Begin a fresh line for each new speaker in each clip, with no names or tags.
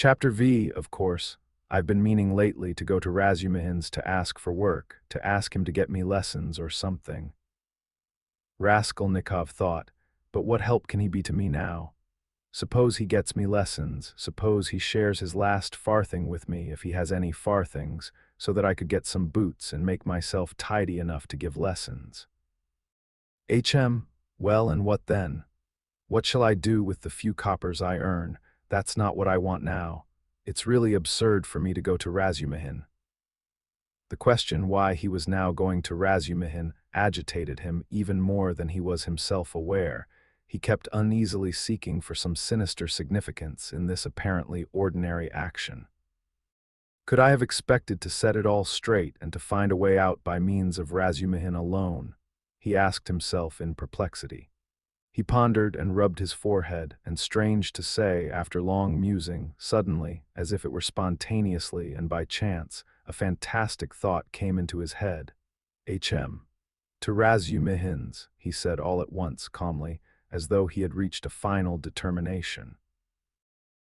Chapter V, of course. I've been meaning lately to go to Razumihin's to ask for work, to ask him to get me lessons or something. Raskolnikov thought, but what help can he be to me now? Suppose he gets me lessons, suppose he shares his last farthing with me if he has any farthings, so that I could get some boots and make myself tidy enough to give lessons. Well, and what then? What shall I do with the few coppers I earn? That's not what I want now. It's really absurd for me to go to Razumihin. The question why he was now going to Razumihin agitated him even more than he was himself aware. He kept uneasily seeking for some sinister significance in this apparently ordinary action. Could I have expected to set it all straight and to find a way out by means of Razumihin alone? He asked himself in perplexity. He pondered and rubbed his forehead, and strange to say, after long musing, suddenly, as if it were spontaneously and by chance, a fantastic thought came into his head. To Razumihin's, he said all at once calmly, as though he had reached a final determination.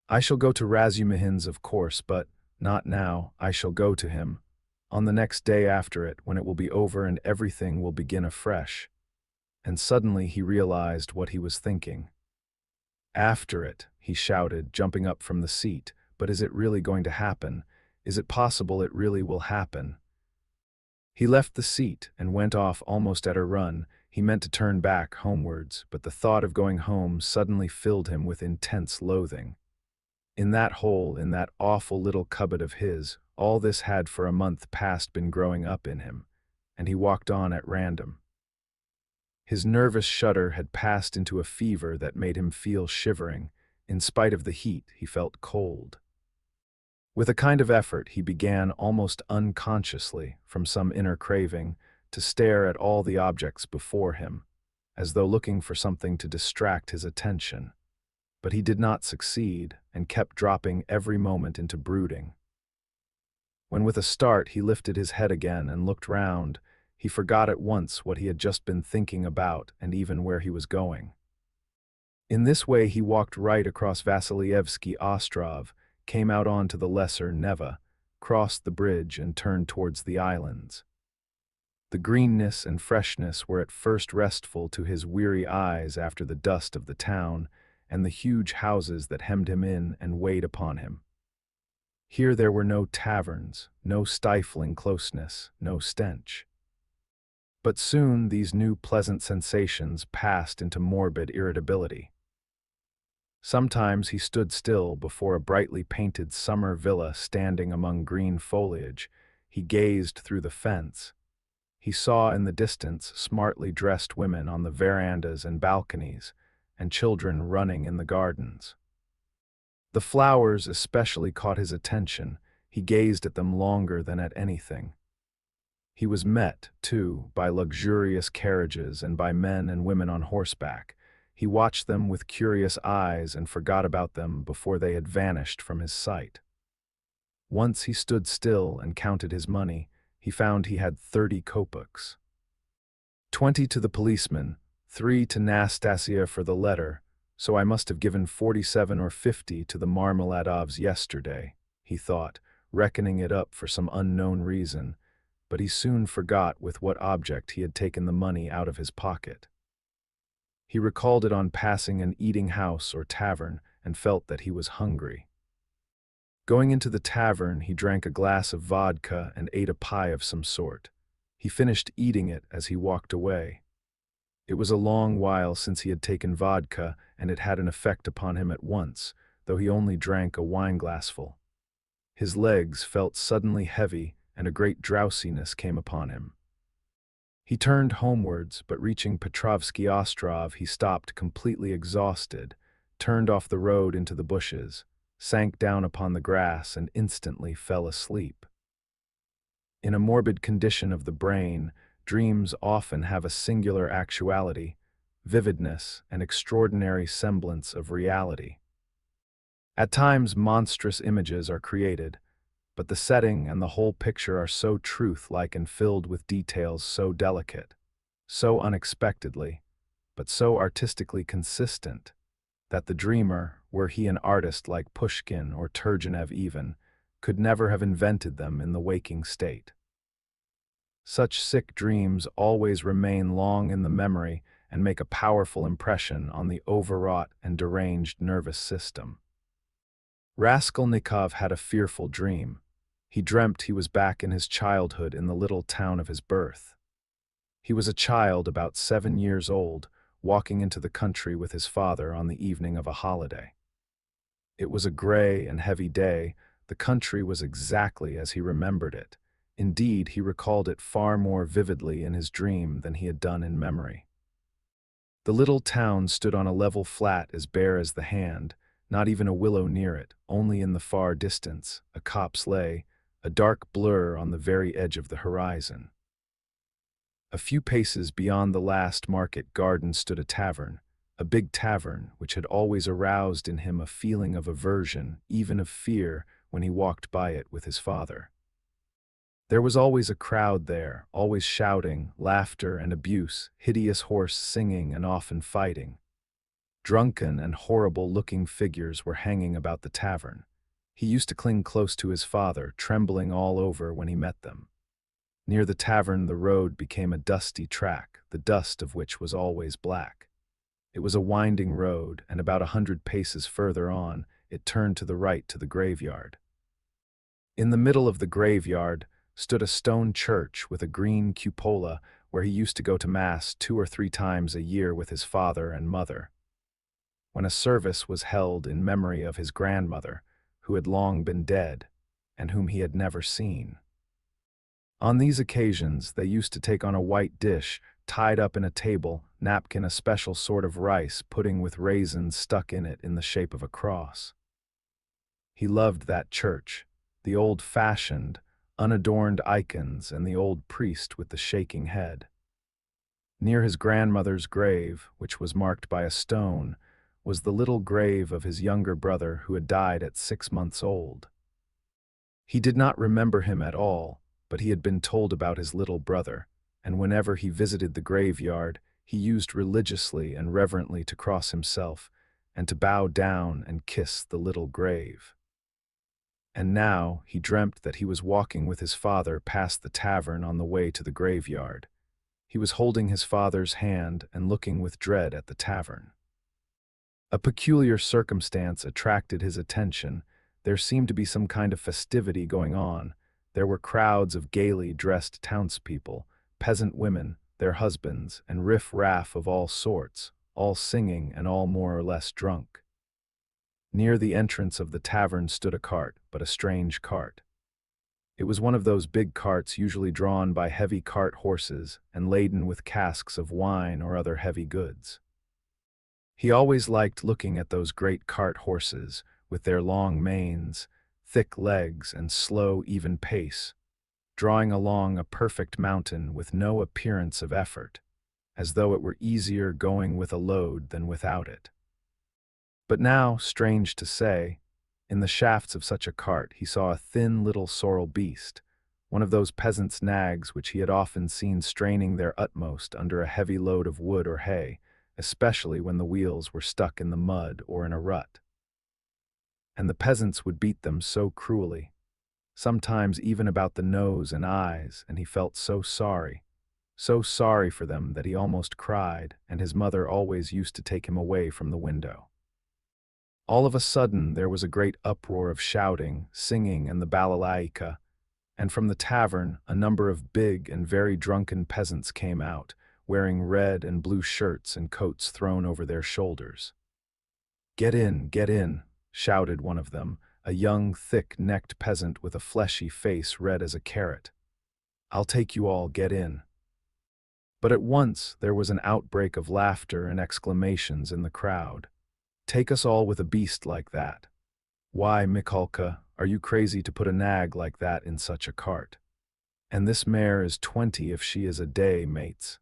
I shall go to Razumihin's, of course, but not now. I shall go to him. On the next day after it, when it will be over and everything will begin afresh. And suddenly he realized what he was thinking. After it, he shouted, jumping up from the seat. But is it really going to happen? Is it possible it really will happen? He left the seat and went off almost at a run. He meant to turn back homewards, but the thought of going home suddenly filled him with intense loathing. In that hole, in that awful little cupboard of his, all this had for a month past been growing up in him, and he walked on at random. His nervous shudder had passed into a fever that made him feel shivering. In spite of the heat, he felt cold. With a kind of effort, he began, almost unconsciously, from some inner craving, to stare at all the objects before him, as though looking for something to distract his attention. But he did not succeed, and kept dropping every moment into brooding. When with a start he lifted his head again and looked round, he forgot at once what he had just been thinking about and even where he was going. In this way he walked right across Vassilyevsky Ostrov, came out onto the lesser Neva, crossed the bridge and turned towards the islands. The greenness and freshness were at first restful to his weary eyes after the dust of the town and the huge houses that hemmed him in and weighed upon him. Here there were no taverns, no stifling closeness, no stench. But soon these new pleasant sensations passed into morbid irritability. Sometimes he stood still before a brightly painted summer villa standing among green foliage. He gazed through the fence. He saw in the distance smartly dressed women on the verandas and balconies, and children running in the gardens. The flowers especially caught his attention. He gazed at them longer than at anything. He was met, too, by luxurious carriages and by men and women on horseback. He watched them with curious eyes and forgot about them before they had vanished from his sight. Once he stood still and counted his money. He found he had 30 kopecks. 20 to the policeman, 3 to Nastasia for the letter, so I must have given 47 or 50 to the Marmeladovs yesterday, he thought, reckoning it up for some unknown reason, but he soon forgot with what object he had taken the money out of his pocket. He recalled it on passing an eating house or tavern and felt that he was hungry. Going into the tavern, he drank a glass of vodka and ate a pie of some sort. He finished eating it as he walked away. It was a long while since he had taken vodka, and it had an effect upon him at once, though he only drank a wineglassful. His legs felt suddenly heavy, and a great drowsiness came upon him. He turned homewards, but reaching Petrovsky Ostrov, he stopped completely exhausted, turned off the road into the bushes, sank down upon the grass, and instantly fell asleep. In a morbid condition of the brain, dreams often have a singular actuality, vividness, and extraordinary semblance of reality. At times monstrous images are created, but the setting and the whole picture are so truth-like and filled with details so delicate, so unexpectedly, but so artistically consistent, that the dreamer, were he an artist like Pushkin or Turgenev even, could never have invented them in the waking state. Such sick dreams always remain long in the memory and make a powerful impression on the overwrought and deranged nervous system. Raskolnikov had a fearful dream. He dreamt he was back in his childhood in the little town of his birth. He was a child about 7 years old, walking into the country with his father on the evening of a holiday. It was a gray and heavy day. The country was exactly as he remembered it. Indeed, he recalled it far more vividly in his dream than he had done in memory. The little town stood on a level flat as bare as the hand, not even a willow near it, only in the far distance, a copse lay, a dark blur on the very edge of the horizon. A few paces beyond the last market garden stood a tavern, a big tavern which had always aroused in him a feeling of aversion, even of fear, when he walked by it with his father. There was always a crowd there, always shouting, laughter and abuse, hideous hoarse singing and often fighting. Drunken and horrible-looking figures were hanging about the tavern. He used to cling close to his father, trembling all over when he met them. Near the tavern the road became a dusty track, the dust of which was always black. It was a winding road, and about 100 paces further on, it turned to the right to the graveyard. In the middle of the graveyard stood a stone church with a green cupola where he used to go to Mass 2 or 3 times a year with his father and mother. When a service was held in memory of his grandmother, who had long been dead, and whom he had never seen. On these occasions they used to take on a white dish, tied up in a table, napkin a special sort of rice pudding with raisins stuck in it in the shape of a cross. He loved that church, the old-fashioned, unadorned icons and the old priest with the shaking head. Near his grandmother's grave, which was marked by a stone, was the little grave of his younger brother who had died at 6 months old. He did not remember him at all, but he had been told about his little brother, and whenever he visited the graveyard, he used religiously and reverently to cross himself, and to bow down and kiss the little grave. And now he dreamt that he was walking with his father past the tavern on the way to the graveyard. He was holding his father's hand and looking with dread at the tavern. A peculiar circumstance attracted his attention. There seemed to be some kind of festivity going on. There were crowds of gaily dressed townspeople, peasant women, their husbands, and riff-raff of all sorts, all singing and all more or less drunk. Near the entrance of the tavern stood a cart, but a strange cart. It was one of those big carts usually drawn by heavy cart horses and laden with casks of wine or other heavy goods. He always liked looking at those great cart horses, with their long manes, thick legs, and slow, even pace, drawing along a perfect mountain with no appearance of effort, as though it were easier going with a load than without it. But now, strange to say, in the shafts of such a cart he saw a thin little sorrel beast, one of those peasants' nags which he had often seen straining their utmost under a heavy load of wood or hay, especially when the wheels were stuck in the mud or in a rut. And the peasants would beat them so cruelly, sometimes even about the nose and eyes, and he felt so sorry for them that he almost cried, and his mother always used to take him away from the window. All of a sudden there was a great uproar of shouting, singing, and the balalaika, and from the tavern a number of big and very drunken peasants came out, wearing red and blue shirts and coats thrown over their shoulders. Get in," shouted one of them, a young, thick-necked peasant with a fleshy face red as a carrot. "I'll take you all, get in." But at once there was an outbreak of laughter and exclamations in the crowd. "Take us all with a beast like that. Why, Mikolka, are you crazy to put a nag like that in such a cart? And this mare is 20 if she is a day, mates.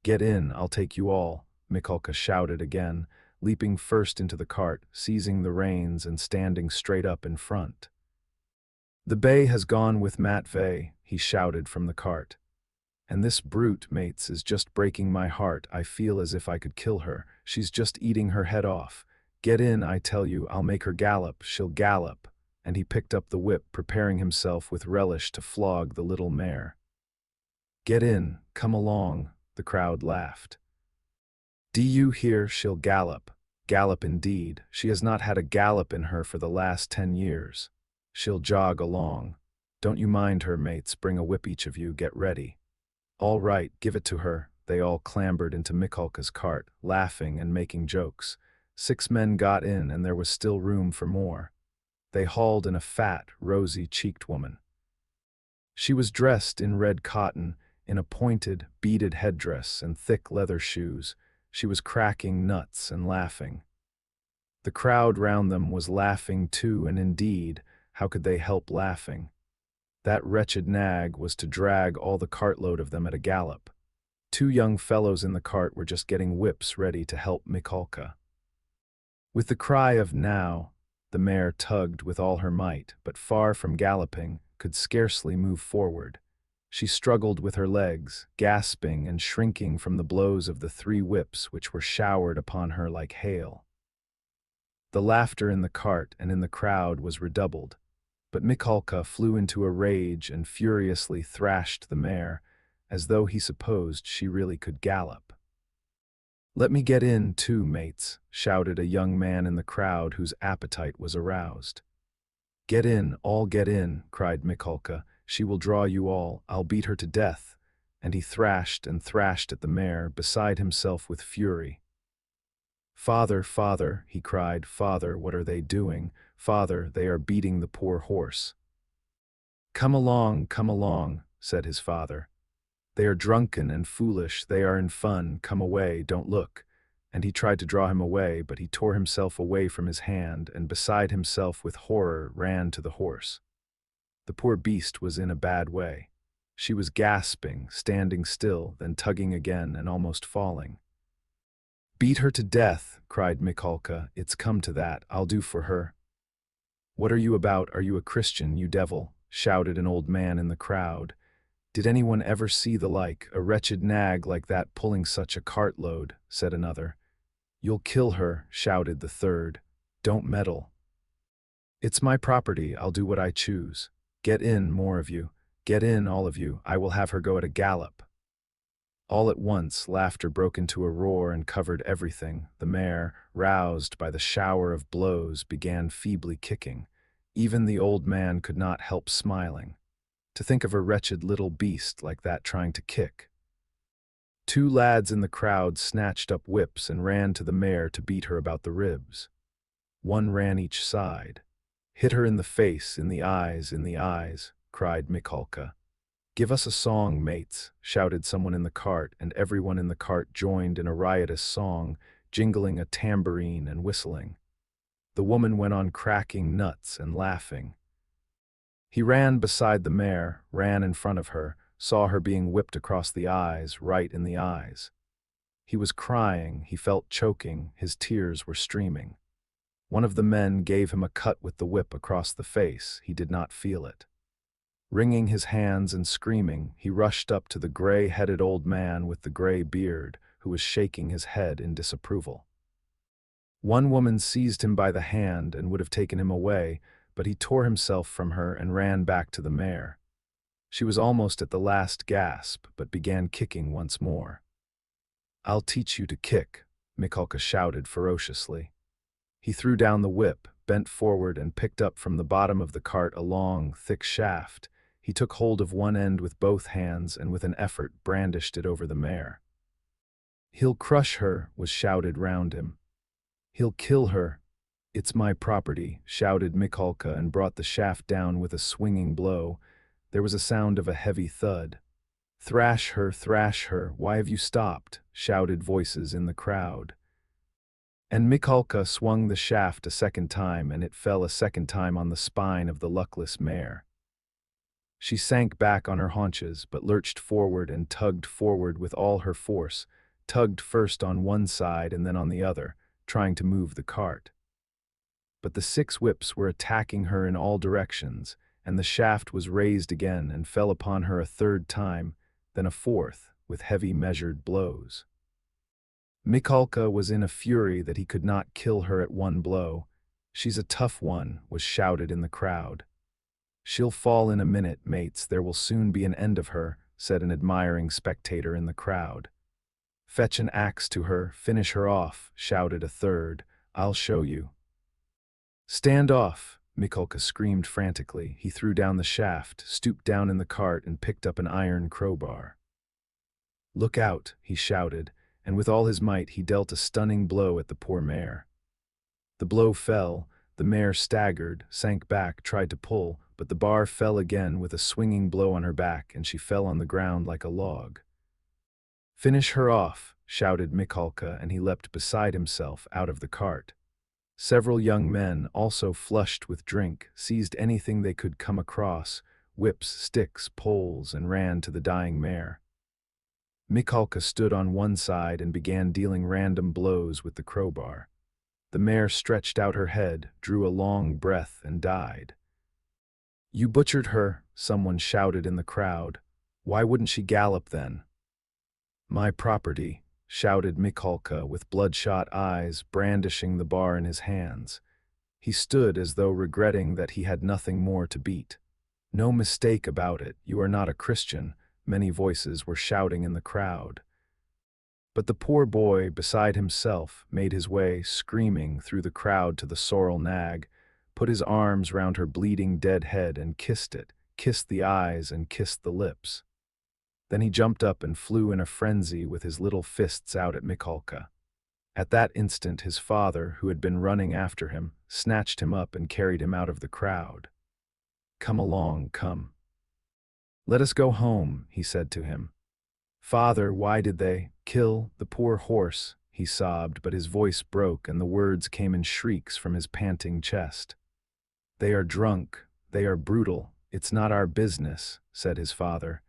Get in, I'll take you all," Mikolka shouted again, leaping first into the cart, seizing the reins and standing straight up in front. "The bay has gone with Matvey," he shouted from the cart. "And this brute, mates, is just breaking my heart. I feel as if I could kill her. She's just eating her head off. Get in, I tell you, I'll make her gallop, she'll gallop. And he picked up the whip, preparing himself with relish to flog the little mare. Get in, come along, the crowd laughed. Do you hear, she'll gallop. Gallop indeed, she has not had a gallop in her for the last 10 years. She'll jog along. Don't you mind her, mates, bring a whip each of you, get ready. All right, give it to her. They all clambered into Mikolka's cart, laughing and making jokes. 6 men got in, and there was still room for more. They hauled in a fat, rosy-cheeked woman. She was dressed in red cotton, in a pointed, beaded headdress and thick leather shoes. She was cracking nuts and laughing. The crowd round them was laughing too, and indeed, how could they help laughing? That wretched nag was to drag all the cartload of them at a gallop. 2 young fellows in the cart were just getting whips ready to help Mikolka. With the cry of "now," the mare tugged with all her might, but far from galloping, could scarcely move forward. She struggled with her legs, gasping and shrinking from the blows of the 3 whips which were showered upon her like hail. The laughter in the cart and in the crowd was redoubled, but Mikolka flew into a rage and furiously thrashed the mare, as though he supposed she really could gallop. "Let me get in, too, mates," shouted a young man in the crowd whose appetite was aroused. "Get in, all get in," cried Mikolka. "She will draw you all. I'll beat her to death." And he thrashed and thrashed at the mare, beside himself with fury. "Father, father," he cried, "father, what are they doing? Father, they are beating the poor horse." come along," said his father. "They are drunken and foolish, they are in fun, come away, don't look." And he tried to draw him away, but he tore himself away from his hand, and beside himself with horror ran to the horse. The poor beast was in a bad way. She was gasping, standing still, then tugging again and almost falling. "Beat her to death," cried Mikolka. "It's come to that, I'll do for her." "What are you about? Are you a Christian, you devil?" shouted an old man in the crowd. "Did anyone ever see the like, a wretched nag like that pulling such a cartload?" said another. "You'll kill her," shouted the third. "Don't meddle." "It's my property, I'll do what I choose. Get in, more of you. Get in, all of you. I will have her go at a gallop." All at once, laughter broke into a roar and covered everything. The mare, roused by the shower of blows, began feebly kicking. Even the old man could not help smiling. To think of a wretched little beast like that trying to kick. 2 lads in the crowd snatched up whips and ran to the mare to beat her about the ribs. 1 ran each side. "Hit her in the face, in the eyes," cried Mikolka. "Give us a song, mates," shouted someone in the cart, and everyone in the cart joined in a riotous song, jingling a tambourine and whistling. The woman went on cracking nuts and laughing. He ran beside the mare, ran in front of her, saw her being whipped across the eyes, right in the eyes. He was crying, he felt choking, his tears were streaming. One of the men gave him a cut with the whip across the face, he did not feel it. Wringing his hands and screaming, he rushed up to the gray-headed old man with the gray beard, who was shaking his head in disapproval. 1 woman seized him by the hand and would have taken him away, but he tore himself from her and ran back to the mare. She was almost at the last gasp, but began kicking once more. "I'll teach you to kick," Mikolka shouted ferociously. He threw down the whip, bent forward and picked up from the bottom of the cart a long, thick shaft. He took hold of one end with both hands and with an effort brandished it over the mare. "He'll crush her," was shouted round him. "He'll kill her." "It's my property," shouted Mikolka and brought the shaft down with a swinging blow. There was a sound of a heavy thud. Thrash her, why have you stopped?" shouted voices in the crowd. And Mikolka swung the shaft a second time, and it fell a second time on the spine of the luckless mare. She sank back on her haunches, but lurched forward and tugged forward with all her force, tugged first on one side and then on the other, trying to move the cart. But the 6 whips were attacking her in all directions, and the shaft was raised again and fell upon her a 3rd time, then a 4th, with heavy measured blows. Mikulka was in a fury that he could not kill her at one blow. "She's a tough one," was shouted in the crowd. "She'll fall in a minute, mates, there will soon be an end of her," said an admiring spectator in the crowd. "Fetch an axe to her, finish her off," shouted a third. "I'll show you." "Stand off," Mikulka screamed frantically. He threw down the shaft, stooped down in the cart, and picked up an iron crowbar. "Look out," he shouted, and with all his might he dealt a stunning blow at the poor mare. The blow fell, the mare staggered, sank back, tried to pull, but the bar fell again with a swinging blow on her back, and she fell on the ground like a log. "Finish her off," shouted Mikulka, and he leapt beside himself out of the cart. Several young men, also flushed with drink, seized anything they could come across, whips, sticks, poles, and ran to the dying mare. Mikulka stood on one side and began dealing random blows with the crowbar. The mare stretched out her head, drew a long breath, and died. "You butchered her," someone shouted in the crowd. "Why wouldn't she gallop then?" "My property," shouted Mikulka with bloodshot eyes, brandishing the bar in his hands. He stood as though regretting that he had nothing more to beat. "No mistake about it, you are not a Christian," many voices were shouting in the crowd. But the poor boy, beside himself, made his way, screaming, through the crowd to the sorrel nag, put his arms round her bleeding dead head and kissed it, kissed the eyes and kissed the lips. Then he jumped up and flew in a frenzy with his little fists out at Mikulka. At that instant his father, who had been running after him, snatched him up and carried him out of the crowd. "Come along, come. Let us go home," he said to him. "Father, why did they kill the poor horse?" he sobbed, but his voice broke and the words came in shrieks from his panting chest. "They are drunk, they are brutal, it's not our business," said his father.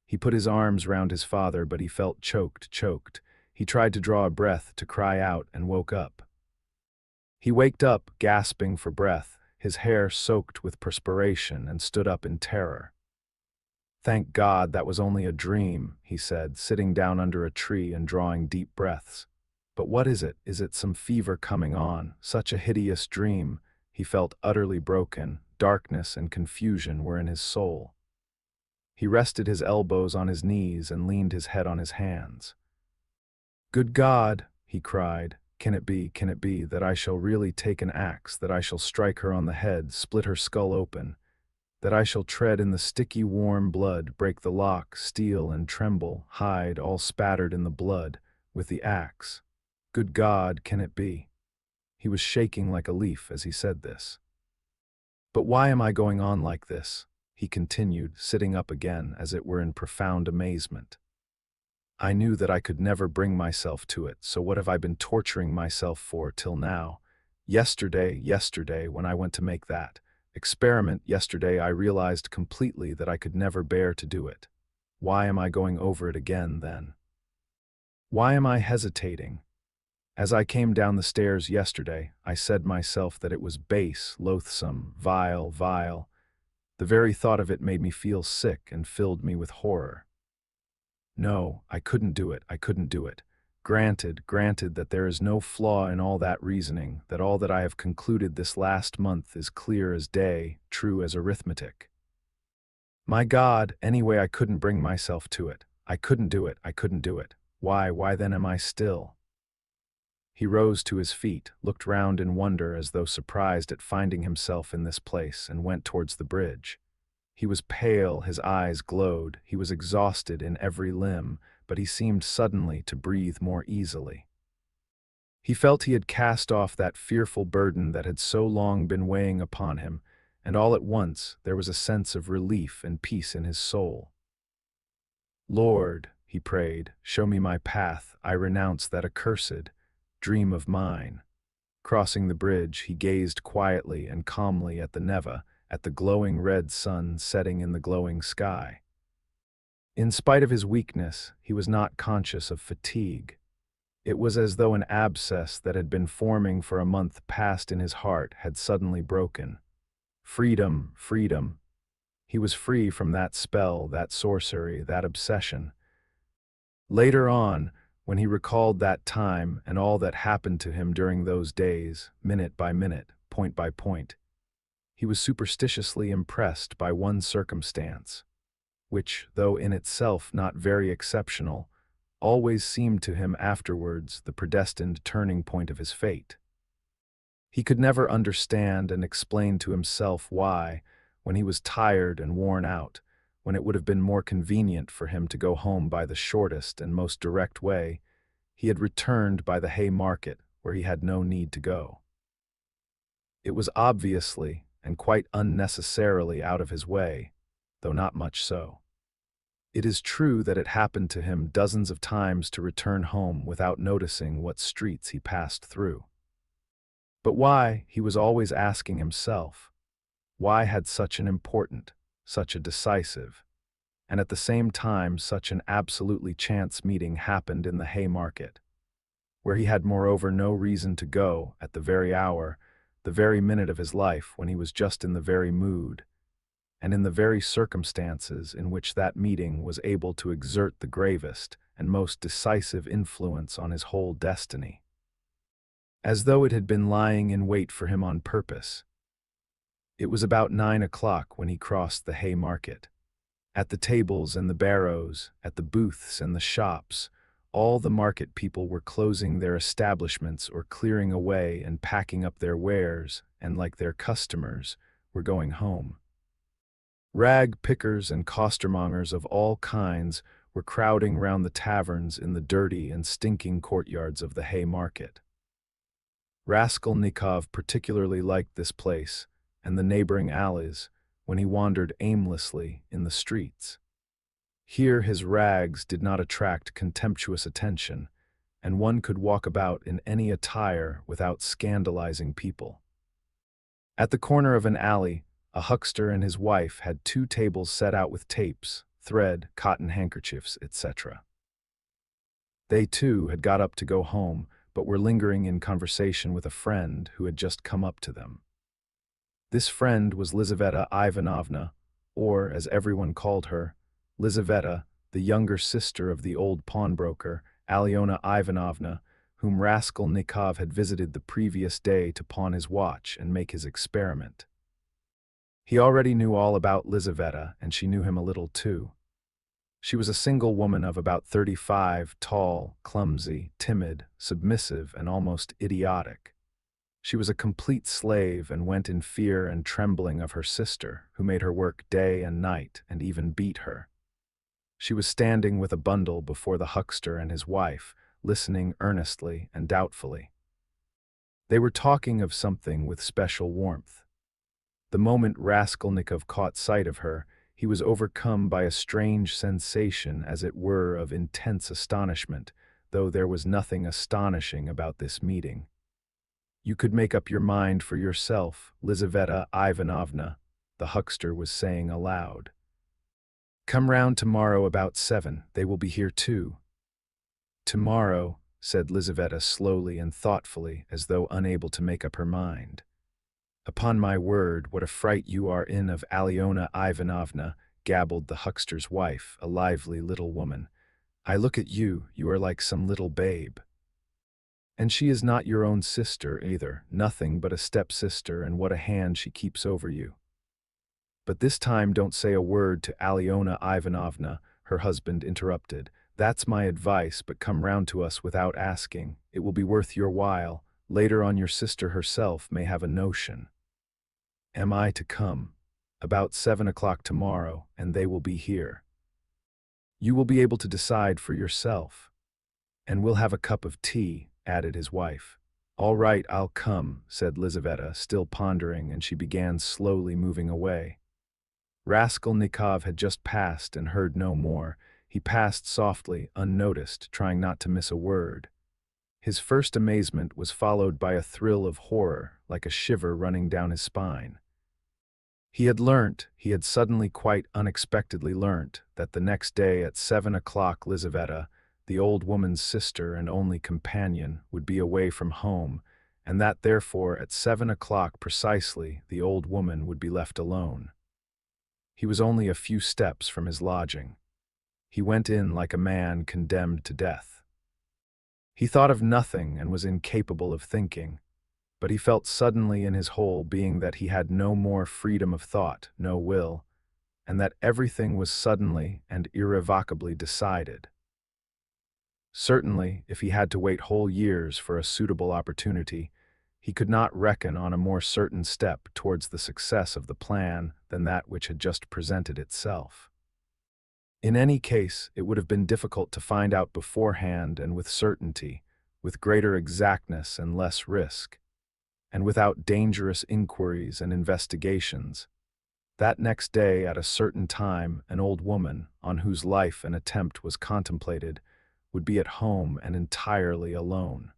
He put his arms round his father, but he felt choked. He tried to draw a breath, to cry out, and woke up. He waked up, gasping for breath, his hair soaked with perspiration, and stood up in terror. "Thank God that was only a dream," he said, sitting down under a tree and drawing deep breaths. "But what is it? Is it some fever coming on? Such a hideous dream." He felt utterly broken. Darkness and confusion were in his soul. He rested his elbows on his knees and leaned his head on his hands. "Good God," he cried, can it be, that I shall really take an axe, that I shall strike her on the head, split her skull open, that I shall tread in the sticky warm blood, break the lock, steal and tremble, hide, all spattered in the blood, with the axe? Good God, can it be?" He was shaking like a leaf as he said this. "But why am I going on like this?" he continued, sitting up again, as it were in profound amazement. "I knew that I could never bring myself to it, so what have I been torturing myself for till now? Yesterday, when I went to make that experiment yesterday, I realized completely that I could never bear to do it. Why am I going over it again, then? Why am I hesitating? As I came down the stairs yesterday, I said myself that it was base, loathsome, vile. The very thought of it made me feel sick and filled me with horror. No, I couldn't do it. Granted that there is no flaw in all that reasoning, that all that I have concluded this last month is clear as day, true as arithmetic. My God, anyway I couldn't bring myself to it. I couldn't do it. Why then am I still?" He rose to his feet, looked round in wonder as though surprised at finding himself in this place, and went towards the bridge. He was pale, his eyes glowed, he was exhausted in every limb, but he seemed suddenly to breathe more easily. He felt he had cast off that fearful burden that had so long been weighing upon him, and all at once there was a sense of relief and peace in his soul. "Lord," he prayed, "show me my path, I renounce that accursed dream of mine." Crossing the bridge, he gazed quietly and calmly at the Neva, at the glowing red sun setting in the glowing sky. In spite of his weakness, he was not conscious of fatigue. It was as though an abscess that had been forming for a month past in his heart had suddenly broken. Freedom. He was free from that spell, that sorcery, that obsession. Later on, When he recalled that time and all that happened to him during those days, minute by minute, point by point, he was superstitiously impressed by one circumstance, which, though in itself not very exceptional, always seemed to him afterwards the predestined turning point of his fate. He could never understand and explain to himself why, when he was tired and worn out, when it would have been more convenient for him to go home by the shortest and most direct way, he had returned by the hay market where he had no need to go. It was obviously and quite unnecessarily out of his way, though not much so. It is true that it happened to him dozens of times to return home without noticing what streets he passed through. But why, he was always asking himself, why had such an important, such a decisive, and at the same time such an absolutely chance meeting happened in the hay market, where he had moreover no reason to go at the very hour, the very minute of his life when he was just in the very mood, and in the very circumstances in which that meeting was able to exert the gravest and most decisive influence on his whole destiny. As though it had been lying in wait for him on purpose. It was about 9 o'clock when he crossed the hay market. At the tables and the barrows, at the booths and the shops, all the market people were closing their establishments or clearing away and packing up their wares, and like their customers, were going home. Rag pickers and costermongers of all kinds were crowding round the taverns in the dirty and stinking courtyards of the hay market. Raskolnikov particularly liked this place and the neighboring alleys when he wandered aimlessly in the streets. Here his rags did not attract contemptuous attention, and one could walk about in any attire without scandalizing people. At the corner of an alley, a huckster and his wife had 2 tables set out with tapes, thread, cotton handkerchiefs, etc. They, too, had got up to go home, but were lingering in conversation with a friend who had just come up to them. This friend was Lizaveta Ivanovna, or, as everyone called her, Lizaveta, the younger sister of the old pawnbroker, Alyona Ivanovna, whom Raskolnikov had visited the previous day to pawn his watch and make his experiment. He already knew all about Lizaveta, and she knew him a little too. She was a single woman of about 35, tall, clumsy, timid, submissive, and almost idiotic. She was a complete slave and went in fear and trembling of her sister, who made her work day and night and even beat her. She was standing with a bundle before the huckster and his wife, listening earnestly and doubtfully. They were talking of something with special warmth. The moment Raskolnikov caught sight of her, he was overcome by a strange sensation, as it were, of intense astonishment, though there was nothing astonishing about this meeting. "You could make up your mind for yourself, Lizaveta Ivanovna," the huckster was saying aloud. "Come round tomorrow about 7, they will be here too." "Tomorrow," said Lizaveta slowly and thoughtfully, as though unable to make up her mind. "Upon my word, what a fright you are in of Alyona Ivanovna," gabbled the huckster's wife, a lively little woman. "I look at you, you are like some little babe. And she is not your own sister either, nothing but a stepsister, and what a hand she keeps over you." "But this time don't say a word to Alyona Ivanovna," her husband interrupted. "That's my advice, but come round to us without asking. It will be worth your while. Later on your sister herself may have a notion." "Am I to come?" "About 7 o'clock tomorrow, and they will be here. You will be able to decide for yourself. And we'll have a cup of tea," added his wife. "All right, I'll come," said Lizaveta, still pondering, and she began slowly moving away. Raskolnikov had just passed and heard no more. He passed softly, unnoticed, trying not to miss a word. His first amazement was followed by a thrill of horror, like a shiver running down his spine. He had suddenly quite unexpectedly learnt, that the next day at 7 o'clock Lizaveta, the old woman's sister and only companion, would be away from home, and that therefore at 7 o'clock precisely the old woman would be left alone. He was only a few steps from his lodging. He went in like a man condemned to death. He thought of nothing and was incapable of thinking, but he felt suddenly in his whole being that he had no more freedom of thought, no will, and that everything was suddenly and irrevocably decided. Certainly, if he had to wait whole years for a suitable opportunity, he could not reckon on a more certain step towards the success of the plan than that which had just presented itself. In any case, it would have been difficult to find out beforehand and with certainty, with greater exactness and less risk, and without dangerous inquiries and investigations, that next day at a certain time an old woman, on whose life an attempt was contemplated, would be at home and entirely alone.